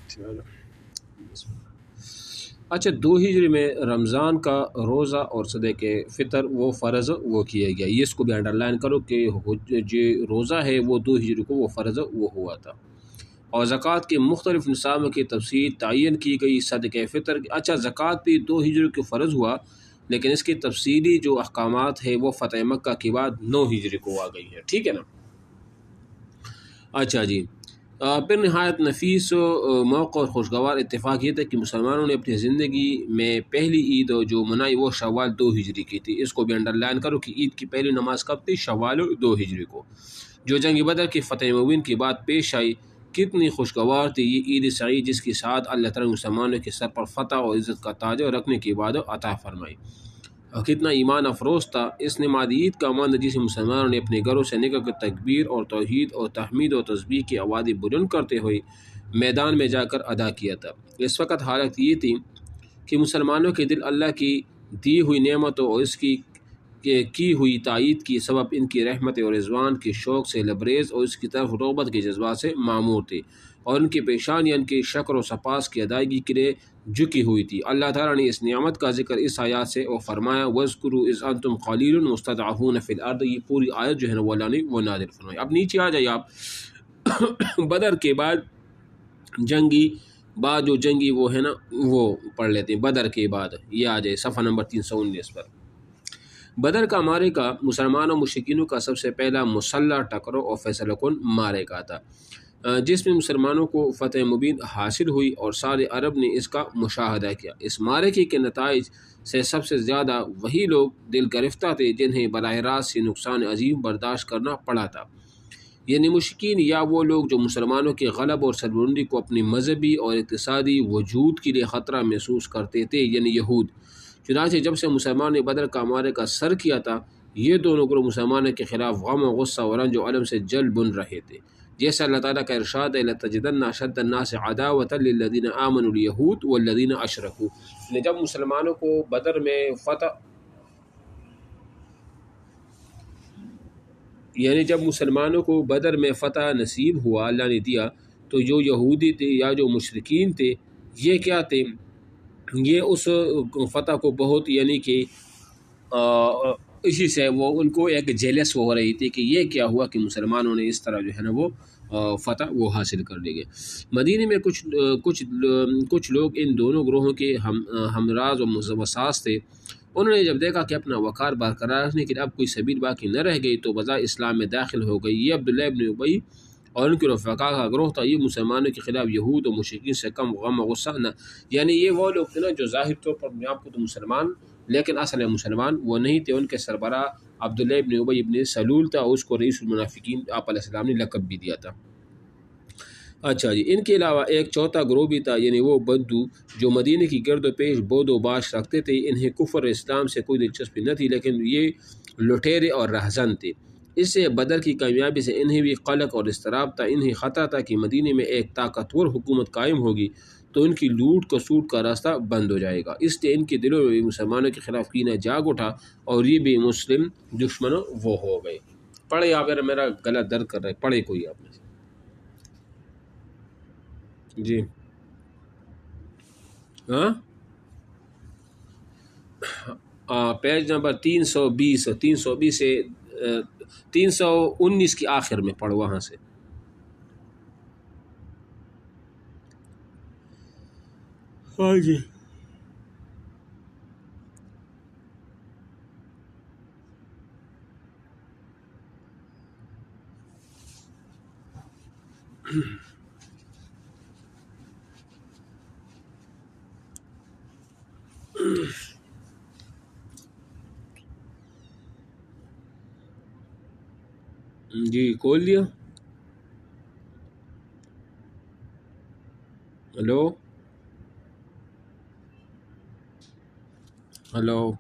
چلو اچھا، 2 ہجری میں رمضان کا روزہ اور صدقہ فطر وہ فرض وہ کیا گیا، یہ اس کو بھی انڈر لائن کرو کہ جو روزہ ہے وہ 2 ہجری کو وہ فرض وہ ہوا تھا، اور زکوٰۃ کے مختلف نصاب کی تفصیل تعین کی گئی، صدقہ فطر اچھا زکوٰۃ بھی 2 ہجری کو فرض ہوا، لیکن اس کی تفصیلی جو احکامات ہے وہ فتح مکہ کے بعد 9 ہجری کو آ گئی ہے، ٹھیک ہے نا۔ اچھا جی، پھر نہایت نفیس موقع اور خوشگوار اتفاق یہ تھا کہ مسلمانوں نے اپنی زندگی میں پہلی عید جو منائی وہ شوال 2 ہجری کی تھی، اس کو بھی انڈر لائن کرو کہ عید کی پہلی نماز کب تھی؟ شوال 2 ہجری کو، جو جنگ بدر کی فتح مبین کے بعد پیش آئی۔ کتنی خوشگوار تھی یہ عید سعید جس کی ساتھ اللہ تعالیٰ نے مسلمانوں کے سر پر فتح اور عزت کا تاج رکھنے کی بعد عطا فرمائی، اور کتنا ایمان افروز تھا اس نماز عید کا ماند جسے مسلمانوں نے اپنے گھروں سے نکل کر تکبیر اور توحید اور تحمید اور تسبیح کی آوازیں بلند کرتے ہوئے میدان میں جا کر ادا کیا تھا۔ اس وقت حالت یہ تھی کہ مسلمانوں کے دل اللہ کی دی ہوئی نعمتوں اور اس کی ہوئی تائید کی سبب ان کی رحمت اور رضوان کے شوق سے لبریز اور اس کی طرف رغبت کے جذبات سے معمور تھے، اور ان کی پیشانیاں ان کی شکر و سپاس کی ادائیگی کے لیے جھکی ہوئی تھی۔ اللہ تعالیٰ نے اس نعمت کا ذکر اس آیات سے اور فرمایا وَاذْكُرُوا إِذْ أَنْتُمْ قَلِيلٌ مُسْتَضْعَفُونَ فِي الْأَرْضِ، یہ پوری آیت جو ہے نا وہ اللہ نے وہ نازل فرمائی۔ اب نیچے آ جائیے آپ بدر کے بعد جو جنگی وہ ہے نا وہ پڑھ لیتے ہیں، بدر کے بعد یہ آ جائے صفحہ نمبر 319 پر۔ بدر کا معرکہ مسلمانوں مشرکینوں کا سب سے پہلا مسلح ٹکراؤ اور فیصلہ کن معرکہ تھا، جس میں مسلمانوں کو فتح مبین حاصل ہوئی اور سارے عرب نے اس کا مشاہدہ کیا۔ اس معرکے کے نتائج سے سب سے زیادہ وہی لوگ دل گرفتہ تھے جنہیں براہ راست سے نقصان عظیم برداشت کرنا پڑا تھا، یعنی مشرکین یا وہ لوگ جو مسلمانوں کے غلب اور سربلندی کو اپنی مذہبی اور اقتصادی وجود کے لیے خطرہ محسوس کرتے تھے، یعنی یہود۔ چنانچہ جب سے مسلمانوں نے بدر کا معرکہ سر کیا تھا، یہ دونوں گروہ مسلمانوں کے خلاف غم و غصہ اور رنج و الم سے جل بن رہے تھے، جیسے اللہ تعالیٰ کا ارشاد ہے لَتَجِدَنَّ أَشَدَّ النَّاسِ عَدَاوَةً لِلَّذِينَ آمَنُوا الْيَهُودُ وَالَّذِينَ أَشْرَكُوا۔ جب مسلمانوں کو بدر میں فتح جب مسلمانوں کو بدر میں فتح نصیب ہوا، اللہ نے دیا، تو جو یہودی تھے یا جو مشرکین تھے یہ کیا تھے، یہ اس فتح کو بہت یعنی کہ اسی سے وہ ان کو ایک جیلس ہو رہی تھی کہ یہ کیا ہوا کہ مسلمانوں نے اس طرح جو ہے نا وہ فتح وہ حاصل کر لی گئے۔ مدینے میں کچھ لوگ ان دونوں گروہوں کے ہمراز و مساس تھے، انہوں نے جب دیکھا کہ اپنا وقار برقرار رکھنے کے لیے اب کوئی سبیل باقی نہ رہ گئی تو بظاہر اسلام میں داخل ہو گئی۔ یہ عبداللہ ابن ابی اور ان کے رفقا کا گروہ تھا، یہ مسلمانوں کے خلاف یہود اور مشرکین سے کم غم و غصہ نہ، یعنی یہ وہ لوگ تھے نا جو ظاہر طور پر اپنے آپ کو تو مسلمان لیکن اصل مسلمان وہ نہیں تھے۔ ان کے سربراہ عبداللہ ابن ابی ابن سلول تھا، اس کو رئیس المنافقین آپ علیہ السلام نے لقب بھی دیا تھا۔ اچھا جی، ان کے علاوہ ایک چوتھا گروہ بھی تھا، یعنی وہ بدو جو مدینے کی گرد و پیش بود و باش رکھتے تھے، انہیں کفر اسلام سے کوئی دلچسپی نہ تھی، لیکن یہ لٹیرے اور رہزن تھے۔ اس سے بدر کی کامیابی سے انہیں بھی قلق اور اضطراب تھا، انہیں خطرہ تھا کہ مدینے میں ایک طاقتور حکومت قائم ہوگی تو ان کی لوٹ کسوٹ کا راستہ بند ہو جائے گا، اس لیے ان کے دلوں میں بھی مسلمانوں کے خلاف کینہ جاگ اٹھا اور یہ بھی مسلم دشمنوں وہ ہو گئے۔ پڑھے آپ، میرا گلا درد کر رہا ہے، پڑھے کوئی آپ نے جی پیج نمبر 320 سے 319 کی آخر میں پڑھو وہاں سے۔ ہاں جی جی کھول لیا؟ Hello hello